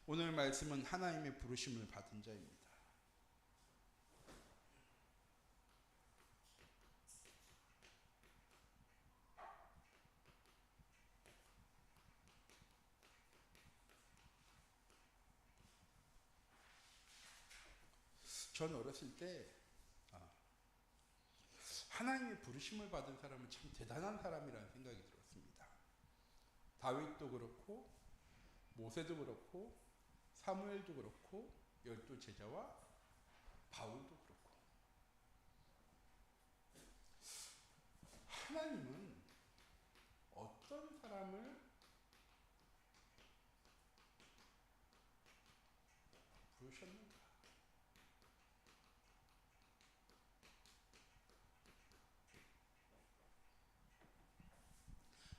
오늘 말씀은 하나님의 부르심을 받은 자입니다. 전 어렸을 때 하나님의 부르심을 받은 사람은 참 대단한 사람이라는 생각이 들었습니다. 다윗도 그렇고 모세도 그렇고 사무엘도 그렇고 12 제자와 바울도 그렇고, 하나님은 어떤 사람을 부르셨는가?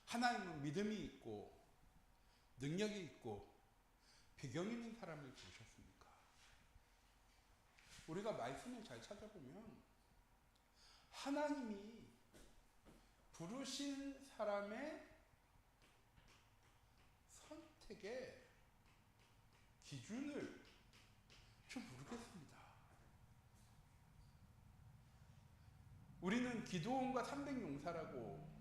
하나님은 믿음이 있고 능력이 있고 배경 있는 사람을 부르셨습니까? 우리가 말씀을 잘 찾아보면 하나님이 부르신 사람의 선택의 기준을 좀 모르겠습니다. 우리는 기드온과 300용사라고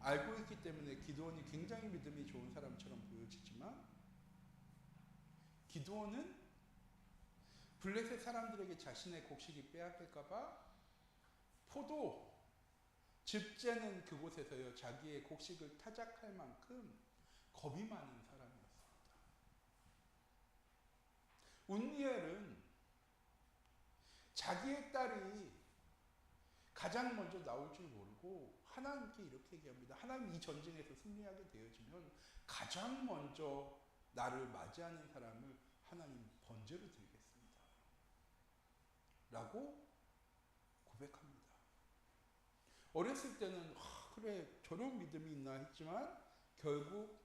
알고 있기 때문에 기드온이 굉장히 믿음이 좋은 사람처럼 보여지지만, 기드온은 블레셋 사람들에게 자신의 곡식이 빼앗길까봐 포도 즙재는 그곳에서요 자기의 곡식을 타작할 만큼 겁이 많은 사람이었습니다. 운니엘은 자기의 딸이 가장 먼저 나올 줄 모르고 하나님께 이렇게 얘기합니다. 하나님, 이 전쟁에서 승리하게 되어지면 가장 먼저 나를 맞이하는 사람을 하나님 번제로 드리겠습니다 라고 고백합니다. 어렸을 때는 그래 저런 믿음이 있나 했지만, 결국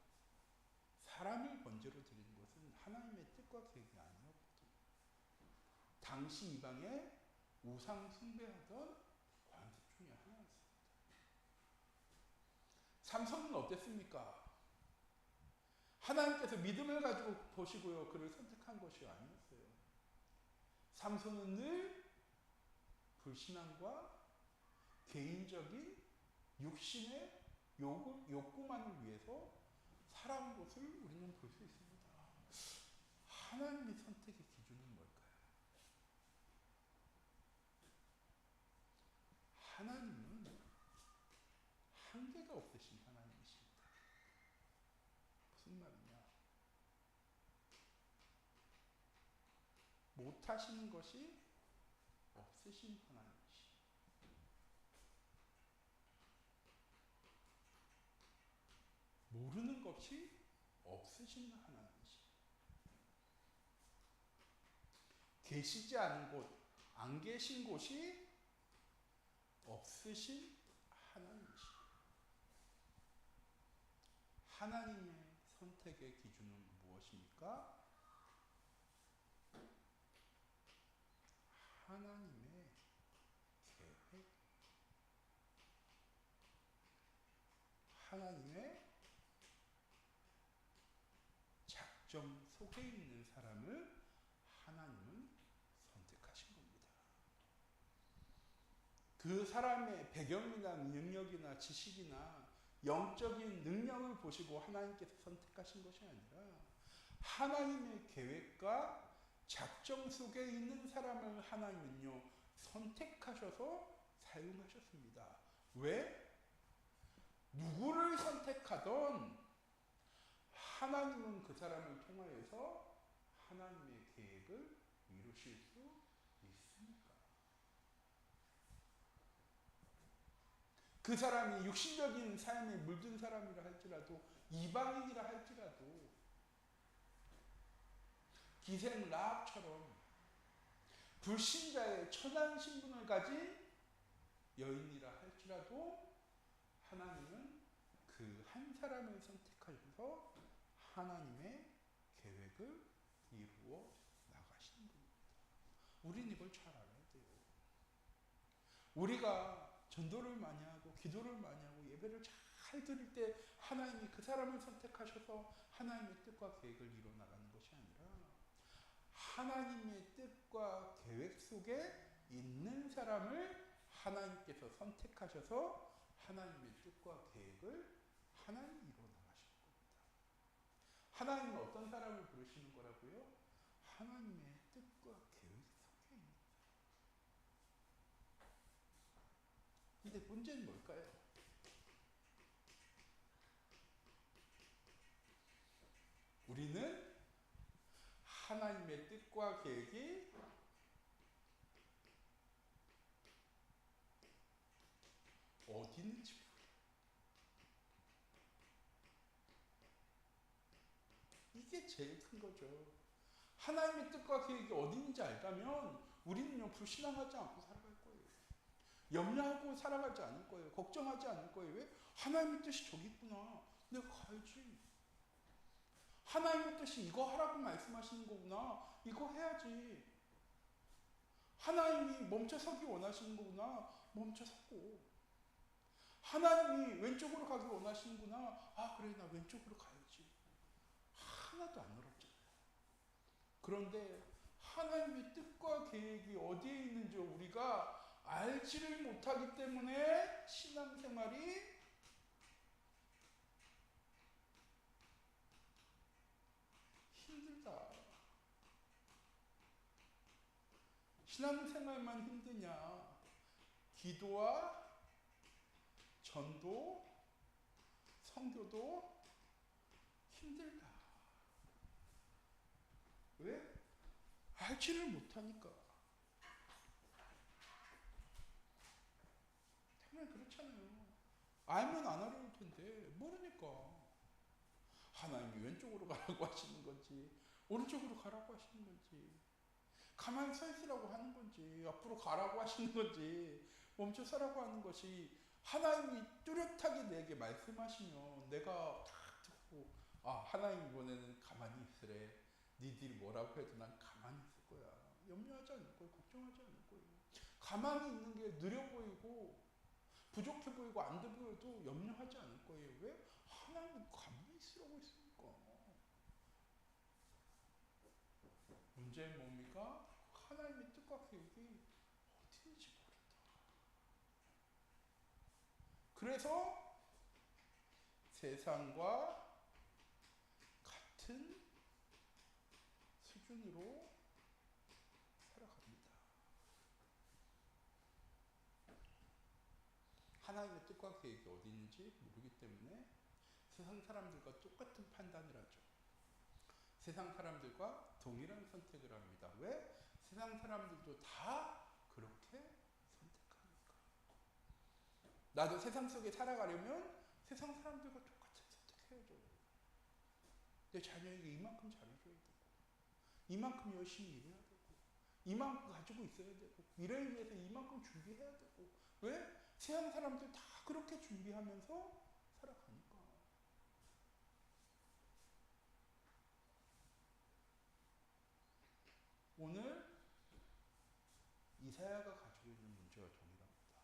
사람을 번제로 드리는 것은 하나님의 뜻과 계획이 아니었거든요. 당시 이방에 우상 숭배하던 관습 중에 하나였습니다. 삼손은 어땠습니까? 하나님께서 믿음을 가지고 보시고요 그를 선택한 것이 아니었어요. 삼손은 늘 불신앙과 개인적인 육신의 욕구만을 위해서 살아온 것을 우리는 볼 수 있습니다. 하나님의 선택의 기준은 뭘까요? 하나님은 한계가 없으신 하나님이십니다. 무슨 말이냐? 못하시는 것이 없으신 하나님이십니다. 모르는 것이 없으신 하나님이십니다. 계시지 않은 곳, 안 계신 곳이 없으신 하나님이십니다. 하나님의 선택의 기준은 무엇입니까? 하나님의 계획, 하나님의 작정 속에 있는 사람을 하나님은 선택하신 겁니다. 그 사람의 배경이나 능력이나 지식이나 영적인 능력을 보시고 하나님께서 선택하신 것이 아니라, 하나님의 계획과 작정 속에 있는 사람을 하나님은요 선택하셔서 사용하셨습니다. 왜? 누구를 선택하던 하나님은 그 사람을 통하여서 하나님의 계획을 이루실 수 있습니까? 그 사람이 육신적인 삶에 물든 사람이라 할지라도, 이방인이라 할지라도, 기생 라합처럼 불신자의 천한 신분을 가진 여인이라 할지라도, 하나님은 그 한 사람을 선택하셔서 하나님의 계획을 이루어 나가시는 겁니다. 우린 이걸 잘 알아야 돼요. 우리가 전도를 많이 하고 기도를 많이 하고 예배를 잘 칼들일 때 하나님이 그 사람을 선택하셔서 하나님의 뜻과 계획을 이뤄나가는 것이 아니라 하나님의 뜻과 계획 속에 있는 사람을 하나님께서 선택하셔서 하나님의 뜻과 계획을 하나님이 이뤄나가시는 겁니다. 하나님은 어떤 사람을 부르시는 거라고요? 하나님의 뜻과 계획 속에 있는 사람. 근데 문제는 뭘까요? 우리는 하나님의 뜻과 계획이 어디 있는지 몰라요. 이게 제일 큰 거죠. 하나님의 뜻과 계획이 어디 있는지 알다면 우리는요, 불신앙하지 않고 살아갈 거예요. 염려하고 살아가지 않을 거예요. 걱정하지 않을 거예요. 왜? 하나님의 뜻이 저기 있구나. 내가 가야지. 하나님의 뜻이 이거 하라고 말씀하시는 거구나. 이거 해야지. 하나님이 멈춰서기 원하시는 거구나. 멈춰서고. 하나님이 왼쪽으로 가기 원하시는구나. 아, 그래, 나 왼쪽으로 가야지. 하나도 안 어렵잖아요. 그런데 하나님의 뜻과 계획이 어디에 있는지 우리가 알지를 못하기 때문에 신앙생활이 힘들다. 신앙생활만 힘드냐? 기도와 전도, 성교도 힘들다. 왜? 알지를 못하니까. 당연히 그렇잖아요. 알면 안 하려는 텐데 모르니까. 하나님이 왼쪽으로 가라고 하시는 건지 오른쪽으로 가라고 하시는 건지 가만히 서 있으라고 하는 건지 앞으로 가라고 하시는 건지 멈춰 서라고 하는 것이 하나님이 뚜렷하게 내게 말씀하시면 내가 다 듣고 아, 하나님 이번에는 가만히 있으래. 니들이 뭐라고 해도 난 가만히 있을 거야. 염려하지 않을 거예요. 걱정하지 않을 거예요. 가만히 있는 게 느려 보이고 부족해 보이고 안 돼 보여도 염려하지 않을 거예요. 왜? 하나님은 가만히 있으라고 했으니까. 문제는 뭡니까? 하나님의 뜻과 계획이 어딘지 모른다. 그래서 세상과 같은 수준으로 살아갑니다. 하나님의 뜻과 계획이 어디 있는지 모르기 때문에 세상 사람들과 똑같은 판단을 하죠. 세상 사람들과 동일한 선택을 합니다. 왜? 세상 사람들도 다 그렇게 선택하니까. 나도 세상 속에 살아가려면 세상 사람들과 똑같은 선택해야죠. 내 자녀에게 이만큼 잘해줘야 되고, 이만큼 열심히 일해야 되고, 이만큼 가지고 있어야 되고, 미래를 위해서 이만큼 준비해야 되고. 왜? 세상 사람들 다 그렇게 준비하면서 살아가니까. 오늘 이사야가 가지고 있는 문제와 동일합니다.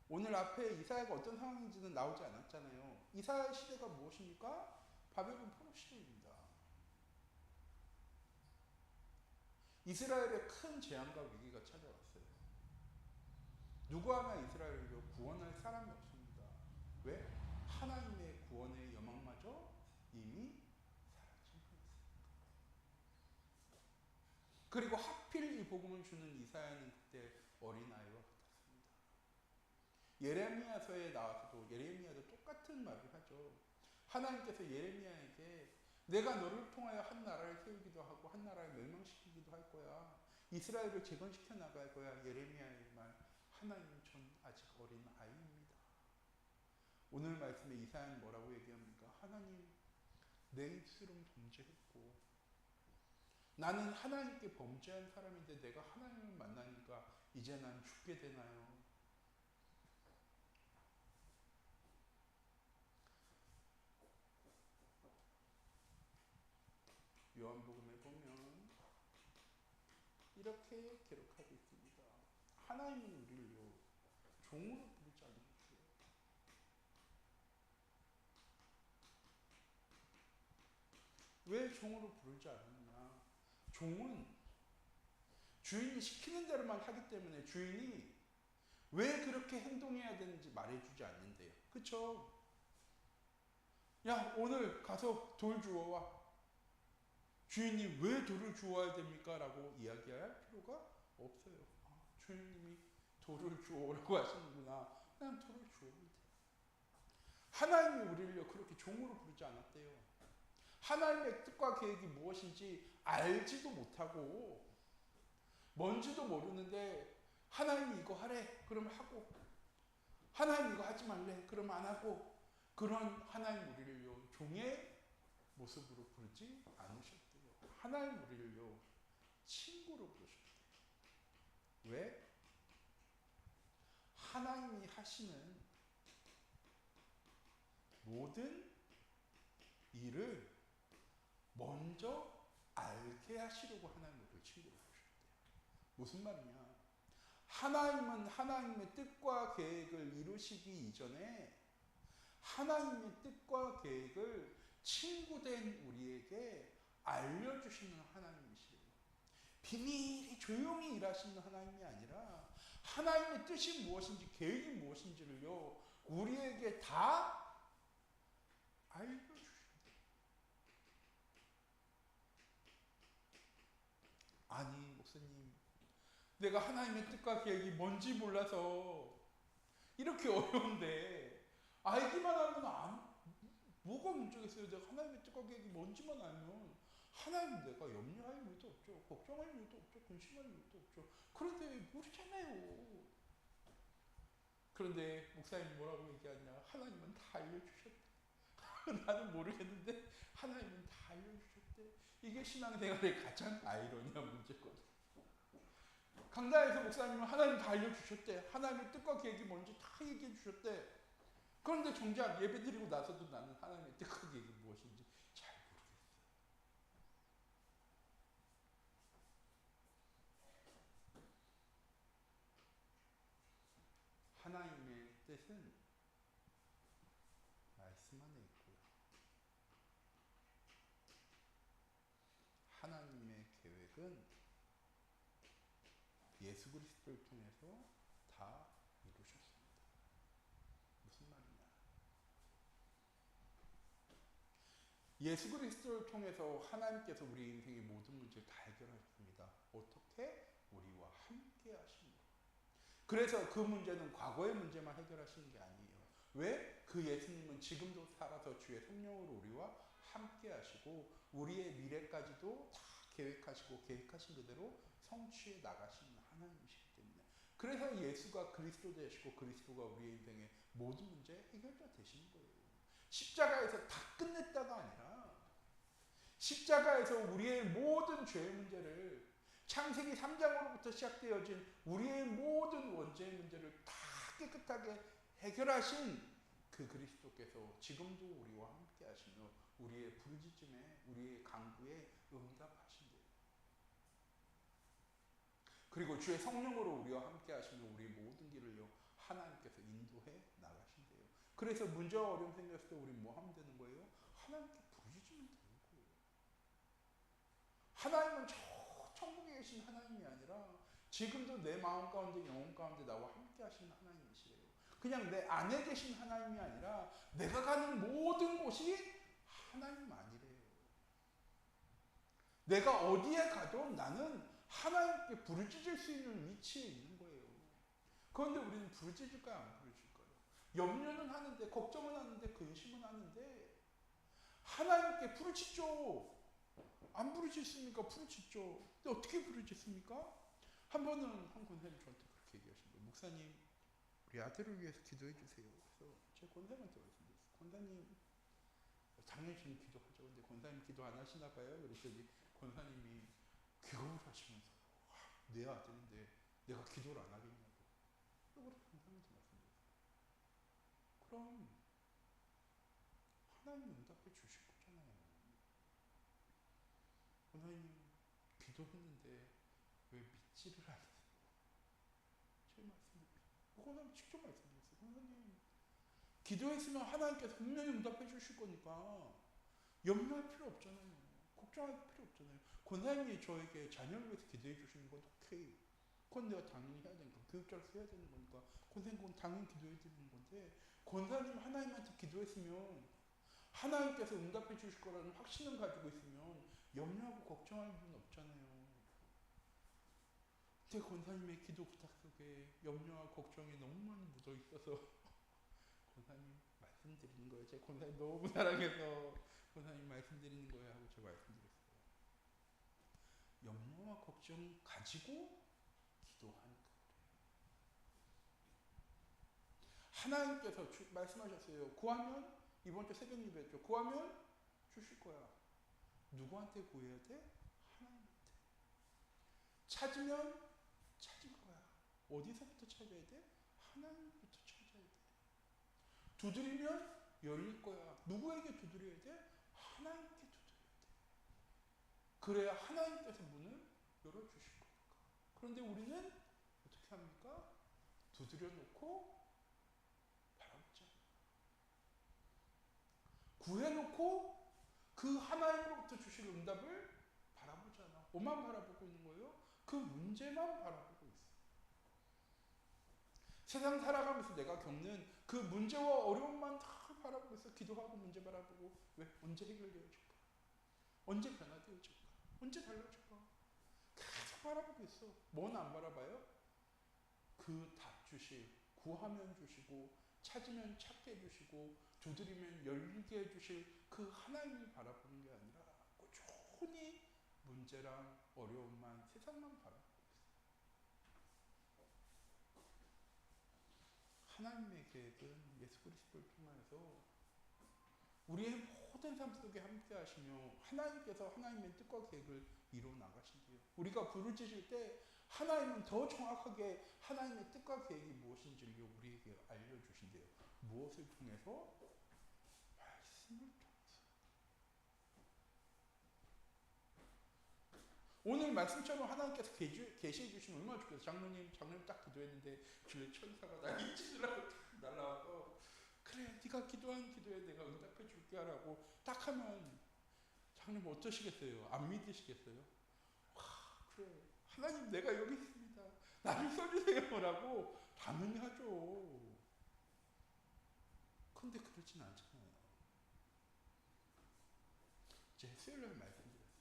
오늘 앞에 이사야가 어떤 상황인지는 나오지 않았잖아요. 이사야의 시대가 무엇입니까? 바벨론 포로 시대입니다. 이스라엘에 큰 재앙과 위기가 찾아왔어요. 누구 하나 이스라엘을 구원할 사람이 없습니다. 왜? 하나님의 구원의 여망마저 이미 사라진 거였습니다. 그리고 하필 이 복음을 주는 이사야는 그때 어린아이와 같았습니다. 예레미야서에 나와서도 예레미야도 똑같은 말을 하죠. 하나님께서 예레미야에게 내가 너를 통하여 한 나라를 세우기도 하고 한 나라를 멸망시키기도 할 거야. 이스라엘을 재건시켜 나갈 거야. 예레미야의 말. 하나님, 전 아직 어린 아이입니다. 오늘 말씀에 이사야는 뭐라고 얘기합니까? 하나님, 내 입술은 범죄했고 나는 하나님께 범죄한 사람인데 내가 하나님을 만나니까 이제 난 죽게 되나요? 요한복음에 보면 이렇게 기록하고 있습니다. 하나님은 우리를 종으로 부르지 않으셨어요. 왜 종으로 부르지 않느냐? 종은 주인이 시키는 대로만 하기 때문에 주인이 왜 그렇게 행동해야 되는지 말해주지 않는데요. 그쵸? 야, 오늘 가서 돌 주워와. 주인이 왜 돌을 주워야 됩니까? 라고 이야기할 필요가 없어요. 아, 주인님이 돌을 주워오라고 하시는구나. 그냥 돌을 주워오면 돼요. 하나님이 우리를 그렇게 종으로 부르지 않았대요. 하나님의 뜻과 계획이 무엇인지 알지도 못하고 뭔지도 모르는데 하나님이 이거 하래 그러면 하고 하나님 이거 하지 말래 그러면 안 하고 그런 하나님 우리를요 종의 모습으로 부르지 않으셨대요. 하나님 우리를요 친구로 부르셨대요. 왜? 하나님이 하시는 모든 일을 먼저 알게 하시려고 하나님 우리를 친구로 부르셨대요. 무슨 말이냐? 하나님은 하나님의 뜻과 계획을 이루시기 이전에 하나님의 뜻과 계획을 친구된 우리에게 알려주시는 하나님이시래요. 비밀히 조용히 일하시는 하나님이 아니라 하나님의 뜻이 무엇인지 계획이 무엇인지를요 우리에게 다 알려주신대요. 아니 목사님 내가 하나님의 뜻과 계획이 뭔지 몰라서 이렇게 어려운데 알기만 하면 뭐가 문제겠어요? 내가 하나님의 뜻과 계획이 뭔지만 알면 하나님 내가 염려할 이유도 없죠. 걱정할 이유도 없죠. 근심할 이유도 없죠. 그런데 모르잖아요. 그런데 목사님 뭐라고 얘기하냐? 하나님은 다 알려주셨대. 나는 모르겠는데 하나님은 다 알려주셨대. 이게 신앙생활의 가장 아이러니한 문제거든. 강단에서 목사님은 하나님 다 알려주셨대. 하나님의 뜻과 계획이 뭔지 다 얘기해 주셨대. 그런데 정작 예배 드리고 나서도 나는 하나님의 뜻과 계획이 무엇인지 잘 모르겠어요. 하나님의 뜻은 말씀 안에 있고요. 하나님의 계획은 예수 그리스도를 통해서 다 이루셨습니다. 무슨 말이냐? 예수 그리스도를 통해서 하나님께서 우리 인생의 모든 문제를 다 해결하셨습니다. 어떻게? 우리와 함께 하심으로. 그래서 그 문제는 과거의 문제만 해결하시는 게 아니에요. 왜? 그 예수님은 지금도 살아서 주의 성령으로 우리와 함께 하시고 우리의 미래까지도 다 계획하시고 계획하신 그대로 성취해 나가시는 하나님이시기 때문에 그래서 예수가 그리스도 되시고 그리스도가 우리의 인생의 모든 문제 해결자 되시는 거예요. 십자가에서 다 끝냈다가 아니라 십자가에서 우리의 모든 죄의 문제를 창세기 3장으로부터 시작되어진 우리의 모든 원죄의 문제를 다 깨끗하게 해결하신 그 그리스도께서 지금도 우리와 함께 하시며 우리의 부르짖음에 우리의 간구에 응답하신대요. 그리고 주의 성령으로 우리와 함께 하시며 우리의 모든 길을요 하나님께서 인도해 나가신대요. 그래서 문제와 어려움 생겼을 때 우리 뭐 하면 되는 거예요? 하나님께 부르짖으면 되는 거예요. 하나님은 저 천국에 계신 하나님이 아니라 지금도 내 마음 가운데 영혼 가운데 나와 함께 하시는 하나님이시래요. 그냥 내 안에 계신 하나님이 아니라 내가 가는 모든 곳이 하나님 아니래요. 내가 어디에 가도 나는 하나님께 부르짖을 수 있는 위치에 있는 거예요. 그런데 우리는 부르짖을까요? 안 부르짖을까요? 염려는 하는데 걱정은 하는데 근심은 하는데 하나님께 부르짖죠. 안 부르짖습니까? 부르짖죠. 근데 어떻게 부르짖습니까? 한 번은 한 권사님 저한테 그렇게 얘기하신 거예요. 목사님 우리 아들을 위해서 기도해 주세요. 그래서 제가 권사님한테 말씀드렸어요. 권사님 당연히 저는 기도하죠. 근데 권사님 기도 안 하시나 봐요. 그랬더니 권사님이 기도를 하시면서 내 아들인데 내가 기도를 안 하겠냐고. 그리고 권사님한테 말씀드렸어요. 그럼 하나님 응답해 주실 거잖아요. 권사님 기도했는데 왜 믿지를 않으세요? 제 말씀을 권사님 직접 말씀드렸어요. 권사님 기도했으면 하나님께서 분명히 응답해 주실 거니까 염려할 필요 없잖아요. 걱정할 필요 없잖아요. 권사님이 저에게 자녀를 위해서 기도해 주시는 건 오케이. 그건 내가 당연히 해야 되는 거야. 교육자로서 해야 되는 거니까. 권사님 그건 당연히 기도해 드리는 건데, 권사님 하나님한테 기도했으면 하나님께서 응답해 주실 거라는 확신을 가지고 있으면 염려하고 걱정할 일은 없잖아요. 제 권사님의 기도 부탁 속에 염려와 걱정이 너무 많이 묻어 있어서 권사님 말씀드리는 거예요. 제 권사님 너무 사랑해서 권사님 말씀드리는 거예요 하고 제가 말씀드렸어요. 염려와 걱정 가지고 기도하니까 하나님께서 말씀하셨어요. 구하면 이번 주 새벽 예배였죠. 구하면 주실 거야. 누구한테 구해야 돼? 하나님한테. 찾으면 찾을 거야. 어디서부터 찾아야 돼? 하나님부터 찾아야 돼. 두드리면 열릴 거야. 누구에게 두드려야 돼? 하나님께 두드려야 돼. 그래야 하나님께서 문을 열어주실 거니까. 그런데 우리는 어떻게 합니까? 두드려 놓고 바라보자. 구해놓고 그 하나님으로부터 주실 응답을 바라보잖아. 뭐만 바라보고 있는 거예요? 그 문제만 바라보고 있어. 세상 살아가면서 내가 겪는 그 문제와 어려움만 다 바라보고 있어. 기도하고 문제 바라보고. 왜? 언제 해결되어질까? 언제 변화되어질까? 언제 달라질까? 계속 바라보고 있어. 뭐는 안 바라봐요? 그 답 주실, 구하면 주시고 찾으면 찾게 해주시고 두드리면 열리게 해주실 그 하나님을 바라보는 게 아니라 꾸준히 문제랑 어려움만, 세상만 바라보고 있어. 하나님의 계획은 예수 그리스도를 통하여서 우리의 모든 삶 속에 함께 하시며 하나님께서 하나님의 뜻과 계획을 이루어 나가신대요. 우리가 부르짖을 때 하나님은 더 정확하게 하나님의 뜻과 계획이 무엇인지를 우리에게 알려주신대요. 무엇을 통해서? 말씀을 통해서. 오늘 말씀처럼 하나님께서 계시해 주시면 얼마나 좋겠어요. 장로님 딱 기도했는데 주의 천사가 날개 찢으라고 날라와서 그래 네가 기도한 기도에 내가 응답해 줄게 하라고 딱 하면 장로님 어떠시겠어요? 안 믿으시겠어요? 와 그래 하나님 내가 여기 있습니다. 나를 써주세요 라고 당연히 하죠. 근데 그렇진 않잖아요. 이제 수요일날 말씀드렸어요.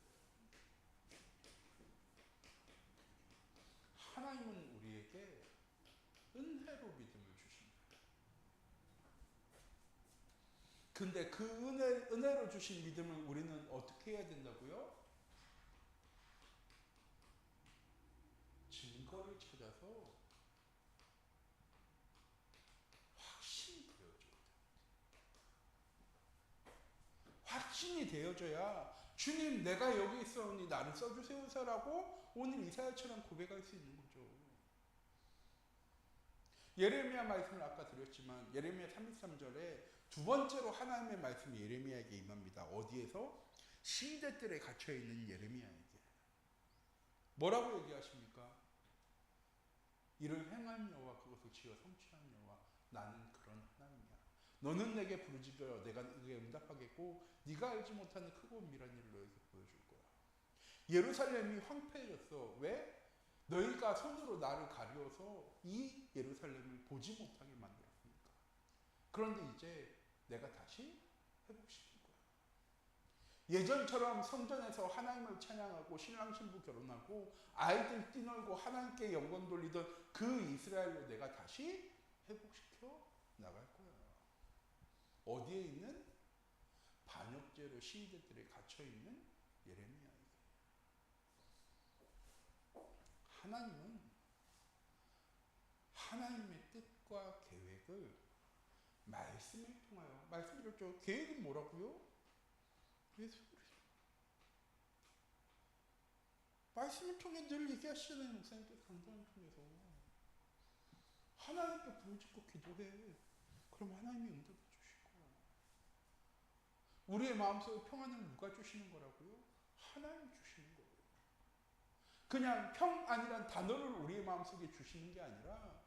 하나님은 우리에게 은혜로 믿음을 주십니다. 근데 그 은혜로 주신 믿음을 우리는 어떻게 해야 된다고요? 증거를 찾아서 확신이 되어줘야 돼요. 확신이 되어줘야 주님 내가 여기 있어오니 나를 써주세요라고 오늘 이사야처럼 고백할 수 있는 거죠. 예레미야 말씀을 아까 드렸지만 예레미야 33절에 두 번째로 하나님의 말씀이 예레미야에게 임합니다. 어디에서? 시대들에 갇혀있는 예레미야에게. 뭐라고 얘기하십니까? 이를 행한 여호와 그것을 지어 성취한 여호와 나는 그런 하나님이야. 너는 내게 부르짖어 내가 네게 응답하겠고 네가 알지 못하는 크고 은밀한 일을 너에게 보여줄 거야. 예루살렘이 황폐해졌어. 왜? 너희가 손으로 나를 가려서 이 예루살렘을 보지 못하게 만들었으니까. 그런데 이제 내가 다시 회복시킬 거야. 예전처럼 성전에서 하나님을 찬양하고 신랑 신부 결혼하고 아이들 뛰놀고 하나님께 영광 돌리던 그 이스라엘로 내가 다시 회복시켜 나갈 거야. 어디에 있는? 반역죄로 시대들에 갇혀있는 예레미야에게. 하나님은 하나님의 뜻과 계획을 말씀을 통하여 말씀드렸죠. 계획은 뭐라고요? 예수 그리스도. 말씀을 통해 늘 얘기하시잖아요. 목사님께서 강단을 통해서. 하나님께 부르짖고 기도해. 그럼 하나님이 응답해 주실 거야. 우리의 마음속에 평안을 누가 주시는 거라고요? 하나님이 주시는 거예요. 그냥 평안이란 단어를 우리의 마음속에 주시는 게 아니라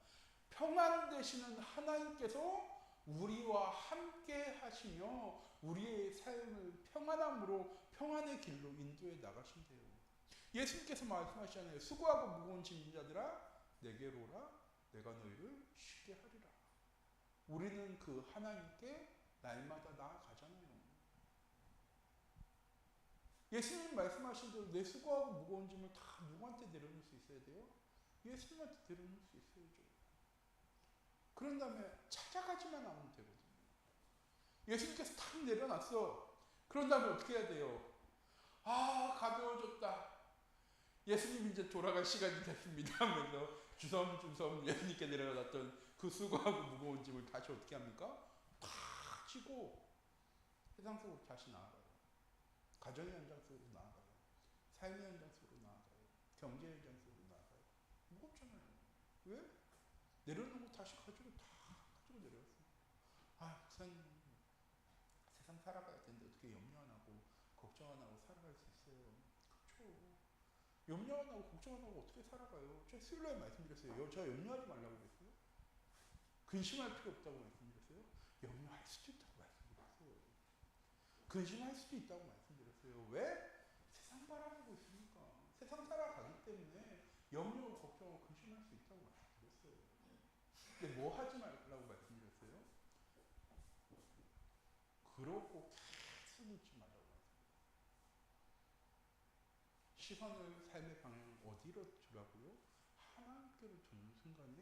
평안 되시는 하나님께서 우리와 함께 하시며 우리의 삶을 평안함으로 평안의 길로 인도해 나가신대요. 예수님께서 말씀하시잖아요. 수고하고 무거운 짐진 자들아 내게로 오라 내가 너희를 쉬게 하리라. 우리는 그 하나님께 날마다 나아가잖아요. 예수님 말씀하신 대로 내 수고하고 무거운 짐을 다 누구한테 내려놓을 수 있어야 돼요? 예수님한테 내려놓을 수 있어야죠. 그런 다음에 찾아가지만 않으면 되거든요. 예수님께서 탁 내려놨어. 그런 다음에 어떻게 해야 돼요? 아, 가벼워졌다. 예수님 이제 돌아갈 시간이 됐습니다 하면서 주섬주섬 예수님께 내려놨던 그 수고하고 무거운 짐을 다시 어떻게 합니까? 다 지고 세상 속으로 다시 나아가요. 가정의 현장 속으로 나아가요. 삶의 현장 속으로 나아가요. 경제 현장 속으로 나아가요. 무겁잖아요. 왜? 내려놓고 다시 가지고 다 가지고 내려왔어요. 아, 목사님 세상 살아가야 되는데 어떻게 염려 안 하고 걱정 안 하고 살아갈 수 있어요? 그렇죠. 염려 안 하고 걱정 안 하고 어떻게 살아가요? 제가 수요일날 말씀드렸어요. 저 염려하지 말라고 그랬어요. 근심할 필요 없다고 말씀드렸어요. 염려할 수도 있다고 말씀드렸어요. 근심할 수도 있다고 말씀드렸어요. 왜? 세상 바라보고 있으니까. 세상 살아가기 때문에 염려하고 걱정하고 근심할 수 있다고 말씀드렸어요. 근데 뭐 하지 말라고 말씀드렸어요? 그러고 계속 있지 말라고 말씀드렸어요. 시선을 삶의 방향을 어디로 주라고요? 하나님께로 두는 순간에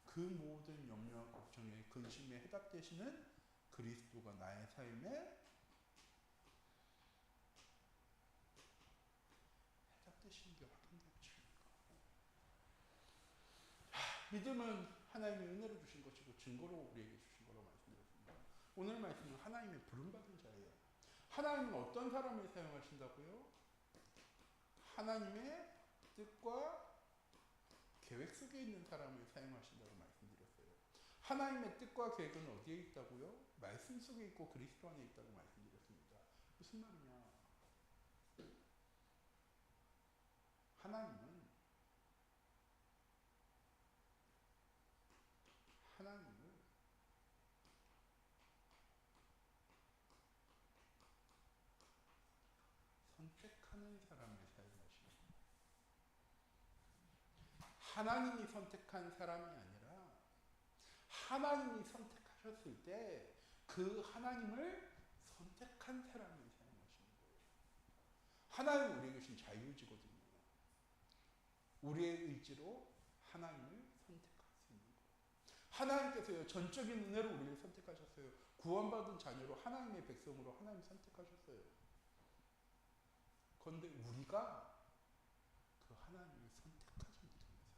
그 모든 염려와 걱정에 근심에 해답되시는 그리스도가 나의 삶에 해답되시는 게 확인되어집니까? 믿음은 하나님의 은혜로 주신 것이고 증거로 우리에게 주신 거라고 말씀드렸습니다. 오늘 말씀은 하나님의 부름받은 자예요. 하나님은 어떤 사람을 사용하신다고요? 하나님의 뜻과 계획 속에 있는 사람을 사용하신다고 말씀드렸어요. 하나님의 뜻과 계획은 어디에 있다고요? 말씀 속에 있고 그리스도 안에 있다고 말씀드렸습니다. 무슨 말이냐? 하나님을 선택하는 사람을 사용하십니다. 하나님이 선택한 사람이 아니라 하나님이 선택하셨을 때 그 하나님을 선택한 사람을 사용하시는 거예요. 하나님은 우리에게 주신 자유의지거든요. 우리의 의지로 하나님을 선택할 수 있는 거예요. 하나님께서요, 전적인 은혜로 우리를 선택하셨어요. 구원받은 자녀로 하나님의 백성으로 하나님 선택하셨어요. 그런데 우리가 그 하나님을 선택하지 못하는 사람.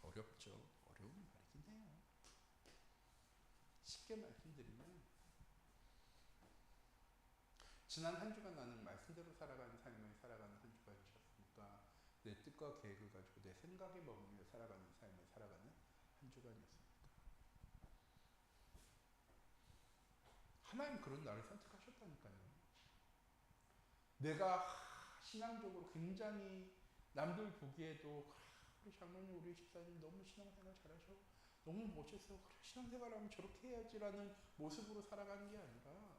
어렵죠. 어려운 말이긴 해요. 쉽게 말씀드리면 지난 한 주간 나는 말씀대로 살아가는 삶을 살아가는 한 주간이셨으니까 내 뜻과 계획을 가지고 내 생각에 머물며 살아가는 삶을 살아가는 한 주간이었습니다. 하나님 그런 나를 선택하셨다니까요. 내가 신앙적으로 굉장히 남들 보기에도 우리 장로님, 우리 집사님 너무 신앙생활 잘하셔. 너무 멋졌어. 그래, 신앙생활하면 저렇게 해야지라는 모습으로 살아가는 게 아니라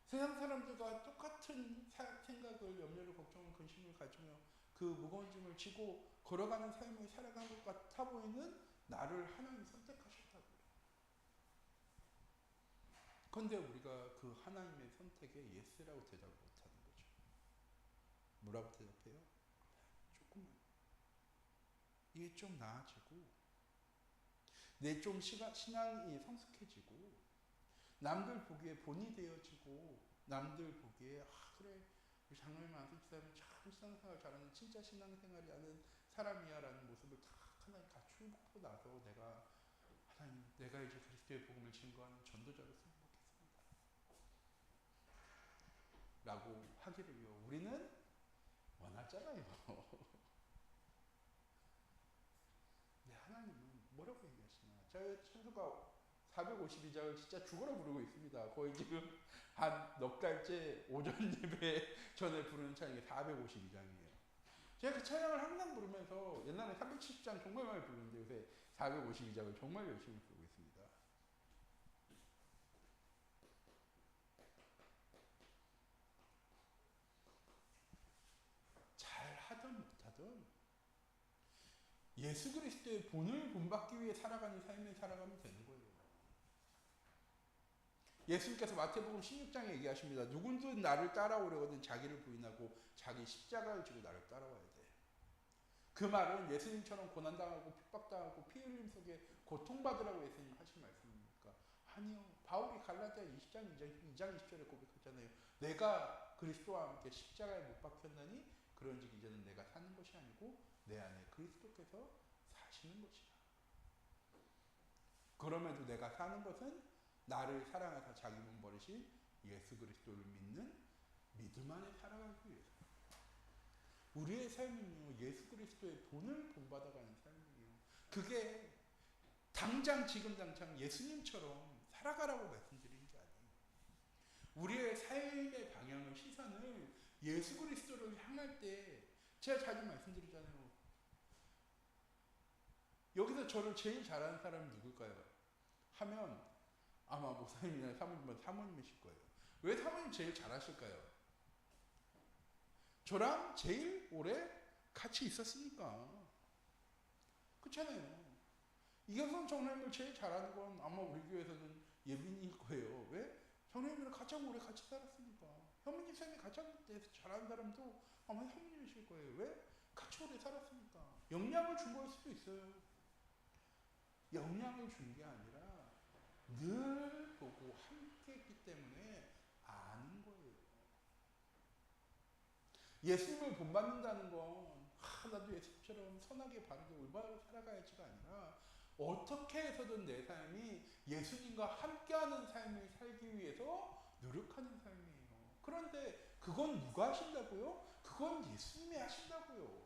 세상 사람들과 똑같은 생각을, 염려를, 걱정을, 근심을 가지며 그 무거운 짐을 지고 걸어가는 삶을 살아가는 것 같아 보이는 나를 하나님 선택하셨다고요. 그런데 우리가 그 하나님의 선택에 예스라고 대답을 못하는 거죠. 뭐라고 대답해요? 조금만. 이게 좀 나아지고 내 좀 신앙이 성숙해지고 남들 보기에 본이 되어지고 남들 보기에 아 그래 우리 장로님 아들사람은 참 신앙생활 잘하는 진짜 신앙생활이 하는 사람이야 라는 모습을 다 하나님 갖추고 나서 내가 하나님 내가 이제 그리스도의 복음을 증거하는 전도자로서 행복했습니다 라고 하기를요 우리는 원하잖아요. 근데 하나님은 뭐라고 얘기하시나? 저희 천수가 452장을 진짜 죽어라 부르고 있습니다. 거의 지금 한 넉 달째 오전 예배 전에 부르는 찬양이 452장이에요. 제가 그 찬양을 항상 부르면서 옛날에 370장 정말 많이 부르는데 요새 452장을 정말 열심히 부르고 있습니다. 것은 예수 그리스도의 본을 본받기 위해 살아가는 삶을 살아가면 되는 거예요. 예수님께서 마태복음 16장에 얘기하십니다. 누구든 나를 따라오려거든 자기를 부인하고 자기 십자가를 지고 나를 따라와야 돼. 그 말은 예수님처럼 고난당하고 핍박당하고 피 흘림 속에 고통받으라고 예수님 하신 말씀입니까? 아니요. 바울이 갈라디아 20장 2장 20절에 고백했잖아요. 내가 그리스도와 함께 십자가에 못 박혔나니 그런즉 이제는 내가 사는 것이 아니고 내 안에 그리스도께서 사시는 것이다. 그럼에도 내가 사는 것은 나를 사랑하사 자기 몸 버리신 예수 그리스도를 믿는 믿음 안에 살아가기 위해서. 우리의 삶은요, 예수 그리스도의 본을 본받아가는 삶이에요. 그게 당장 지금 당장 예수님처럼 살아가라고 말씀드리는 게 아니에요. 우리의 삶의 방향을 시선을 예수 그리스도를 향할 때 제가 자주 말씀드리잖아요. 여기서 저를 제일 잘하는 사람은 누굴까요? 하면 아마 목사님이나 사모님이실 거예요. 왜 사모님 제일 잘하실까요? 저랑 제일 오래 같이 있었으니까. 그렇잖아요. 이경선 정남을 제일 잘하는 건 아마 우리 교회에서는 예빈이일 거예요. 왜? 정남이랑 가장 오래 같이 살았으니까. 현민이 쌤이 가장 잘하는 사람도 아마 현민이실 거예요. 왜? 같이 오래 살았으니까. 영향을 준 걸 수도 있어요. 영향을 준 게 아니라 늘 보고 함께 했기 때문에 아는 거예요. 예수님을 본받는다는 건 나도 예수님처럼 선하게 바르게 올바르게 살아가야지가 아니라 어떻게 해서든 내 삶이 예수님과 함께하는 삶을 살기 위해서 노력하는 삶이에요. 그런데 그건 누가 하신다고요? 그건 예수님이 하신다고요.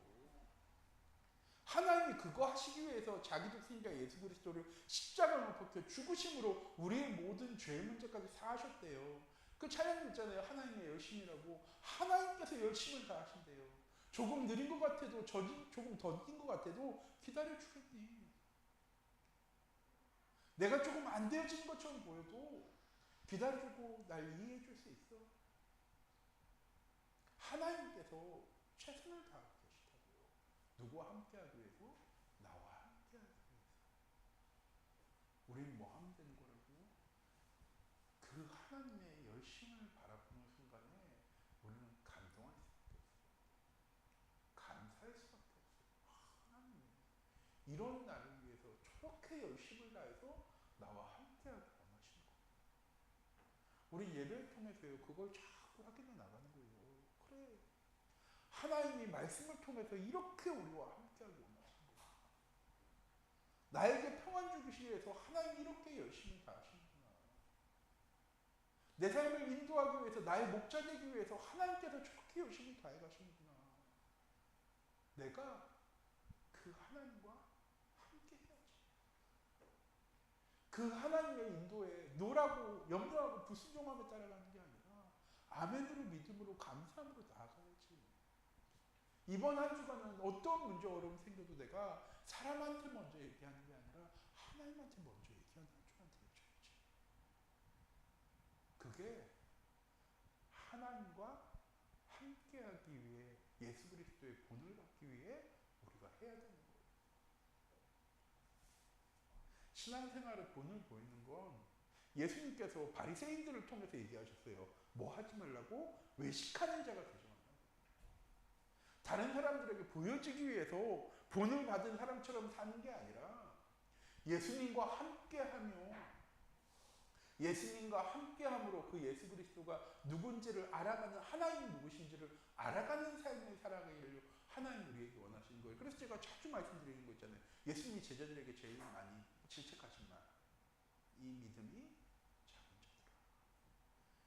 하나님이 그거 하시기 위해서 자기 독생자 예수 그리스도를 십자가에 못 박혀 죽으심으로 우리의 모든 죄 문제까지 사하셨대요. 그 찬양이 있잖아요. 하나님의 열심이라고. 하나님께서 열심을 다 하신대요. 조금 느린 것 같아도 조금 더딘 것 같아도 기다려주겠니. 내가 조금 안 되어지는 것처럼 보여도 기다려주고 날 이해해 줄 수 있어. 하나님께서 최선을 다하고 계시다고요. 누구와 함께하기 위해서? 나와 함께하기 위해서. 우린 뭐 하면 되는 거라고? 그 하나님의 열심을 바라보는 순간에 우리는 감동할 수밖에 없어요. 감사할 수밖에 없어요. 하나님, 이런 나를 위해서 저렇게 열심을 다해서 나와 함께하기 원하시는 거예요. 우리 예배를 통해서요, 그걸 자꾸 확인해 나가는 거예요. 그래, 하나님이 말씀을 통해서 이렇게 우리와 함께하기 원하시는 거예요. 나에게 평안 주기 위해서 하나님이 이렇게 열심히 다 하시는구나. 내 삶을 인도하기 위해서, 나의 목자 되기 위해서 하나님께서 저렇게 열심히 다해 가시는구나. 내가 그 하나님과 함께 해야지. 그 하나님의 인도에 노라고, 염려하고 불순종함에 따라가는 게 아니라 아멘으로 믿음으로 감사함으로 나아가야지. 이번 한 주간은 어떤 문제 어려움 생겨도 내가 사람한테 먼저 얘기하는 게 아니라 하나님한테 먼저 얘기하는 한 주간 되어줘야지. 그게 하나님과 함께하기 위해, 예수 그리스도의 본을 받기 위해 우리가 해야 되는 거예요. 신앙생활의 본을 보이는 건 예수님께서 바리새인들을 통해서 얘기하셨어요. 뭐 하지 말라고? 외식하는 자가 되지 말라고. 다른 사람들에게 보여지기 위해서 본을 받은 사람처럼 사는 게 아니라 예수님과 함께하며, 예수님과 함께함으로 그 예수 그리스도가 누군지를 알아가는, 하나님 누구신지를 알아가는 삶을 살아가기를 하나님 우리에게 원하시는 거예요. 그래서 제가 자주 말씀드리는 거 있잖아요. 예수님이 제자들에게 제일 많이 질책하신 말. 이 믿음이 작은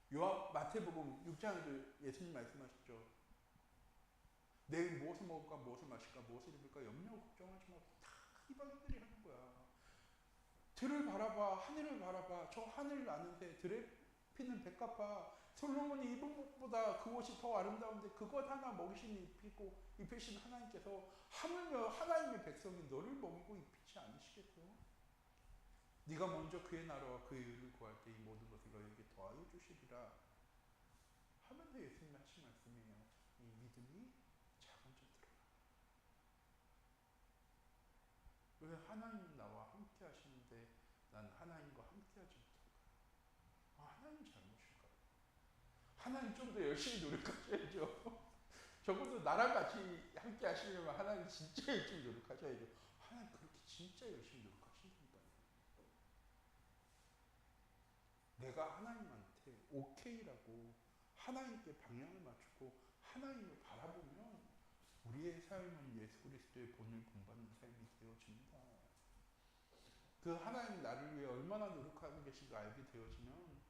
자들아. 마태복음 6장에도 예수님 말씀하셨죠. 내일 무엇을 먹을까, 무엇을 마실까, 무엇을 입을까 염려 걱정하지 말고 다 이방인들이 하는 거야. 들을 바라봐, 하늘을 바라봐. 저 하늘 나는 새, 들에 피는 백합화. 솔로몬이 입은 것보다 그 옷이 더 아름다운데 그것 하나 먹이신 입히신 하나님께서 하물며 하나님의 백성이 너를 먹이고 입히지 않으시겠어? 네가 먼저 그의 나라와 그의 의를 구할 때 이 모든 것을 너에게 더하여 주시리라 하면서 예수님이 하신 말씀이에요. 이 믿음이 작은 자들아. 왜 하나님은 나와 함께 하시는데 난 하나님과 함께 하지 못할까? 하나님 잘못일까요? 하나님 좀 더 열심히 노력하셔야죠. 적어도 나랑 같이 함께 하시려면 하나님 진짜 열심히 노력하셔야죠. 하나님 그렇게 진짜 열심히 노력하신다니까요. 내가 하나님한테 오케이라고 하나님께 방향을 맞추고 하나님을 바라보면 우리의 삶은 예수 그리스도의 본을 본받는 삶이 되어집니다. 그 하나님 나를 위해 얼마나 노력하고 계신가 알게 되어지면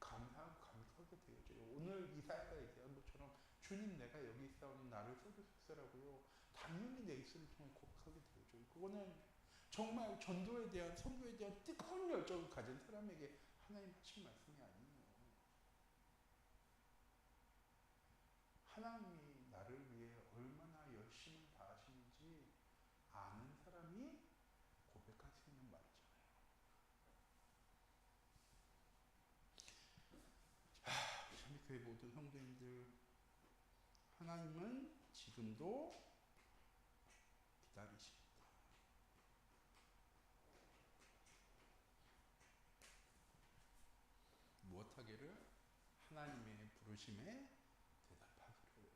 감사하고 감사하게 되어져요. 오늘 이사야가 얘기한 것처럼 주님 내가 여기 있사오니 나를 써주셨어라고요. 당연히 내 입술을 통해 고백하게 되어져요. 그거는 정말 전도에 대한 선교에 대한 뜨거운 열정을 가진 사람에게 하나님 하신 말씀이 아니에요. 하나님이 나를 위해 얼마나 열심히 다하시는지 아는 사람이 고백할 수 있는 말이잖아요. 참교회 모든 성도님들, 하나님은 지금도 기다리십니다. 무엇하기를? 하나님의 부르심에 대답하기를.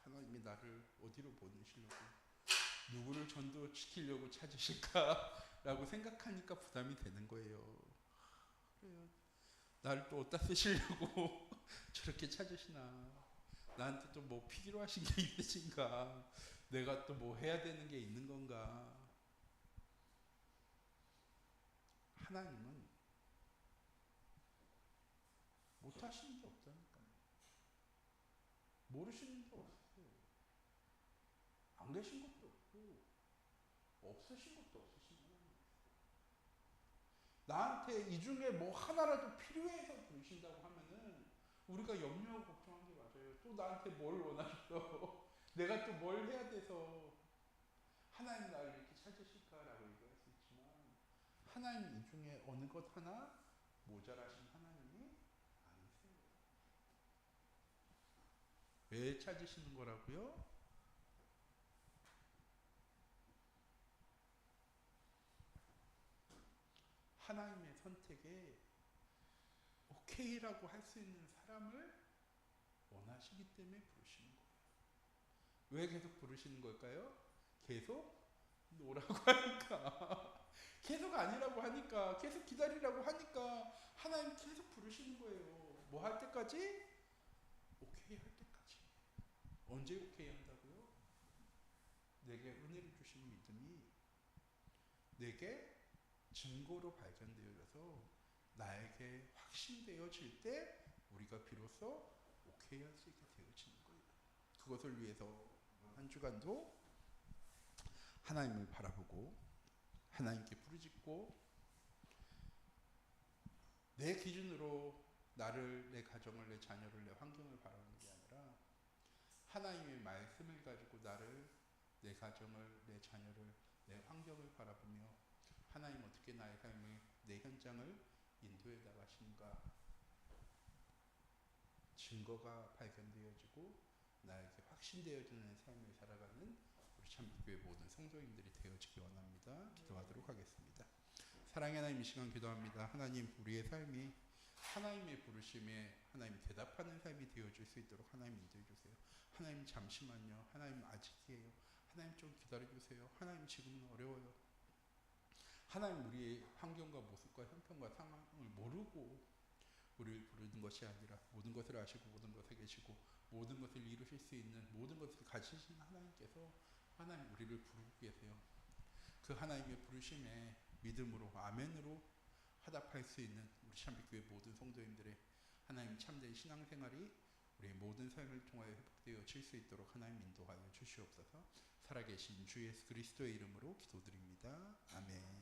하나님이 나를 어디로 보내시려고, 누구를 전도시키려고 찾으실까라고 생각하니까 부담이 되는 거예요. 그래요. 나를 또 어디다 쓰시려고 저렇게 찾으시나. 나한테 또 뭐 필요로 하신 게 있으신가. 내가 또 뭐 해야 되는 게 있는 건가. 하나님은 못하시는 게 없다니까요. 모르시는 게 없으세요. 안 계신 것도 없고 없으신 것도 없으신 하나님. 나한테 이 중에 뭐 하나라도 필요해서 부르신다고 하면은 우리가 염려하고 걱정한 게 맞아요. 또 나한테 뭘 원하셔? 내가 또 뭘 해야 돼서 하나님 나를 이렇게 찾으실까라고 얘기할 수 있지만 하나님 이 중에 어느 것 하나 모자라신 하나님이 아니세요. 왜 찾으시는 거라고요? 하나님의 선택에 오케이라고 할 수 있는 사람을 원하시기 때문에 부르시는 거예요. 왜 계속 부르시는 걸까요? 계속 노라고 하니까. 계속 아니라고 하니까, 계속 기다리라고 하니까 하나님 계속 부르시는 거예요. 뭐 할 때까지? 오케이 할 때까지. 언제 오케이 한다고요? 내게 은혜를 주신 믿음이 내게 증거로 발견되어져서 나에게 확신되어질 때 우리가 비로소 오케이 할 수 있게 되어지는 거예요. 그것을 위해서 한 주간도 하나님을 바라보고 하나님께 부르짖고 내 기준으로 나를, 내 가정을, 내 자녀를, 내 환경을 바라는 게 아니라 하나님의 말씀을 가지고 나를, 내 가정을, 내 자녀를, 내 환경을 바라보며 하나님 어떻게 나의 삶을, 내 현장을 인도해 나가시는가 증거가 발견되어지고 나에게 확신되어지는 삶을 살아가는 우리 참교회 모든 성도님들이 되어지기 원합니다. 기도하도록 하겠습니다. 사랑의 하나님, 이 시간 기도합니다. 하나님, 우리의 삶이 하나님의 부르심에 하나님 대답하는 삶이 되어질 수 있도록 하나님 인도해 주세요. 하나님 잠시만요. 하나님 아직이에요. 하나님 좀 기다려주세요. 하나님 지금은 어려워요. 하나님 우리의 환경과 모습과 형편과 상황을 모르고 우리를 부르는 것이 아니라 모든 것을 아시고 모든 것에 계시고 모든 것을 이루실 수 있는 모든 것을 가지신 하나님께서 하나님 우리를 부르고 계세요. 그 하나님의 부르심에 믿음으로 아멘으로 화답할 수 있는 우리 참빛교회 모든 성도님들의 하나님 참된 신앙생활이 우리의 모든 삶을 통하여 회복되어질 수 있도록 하나님 인도하여 주시옵소서. 살아계신 주 예수 그리스도의 이름으로 기도드립니다. 아멘.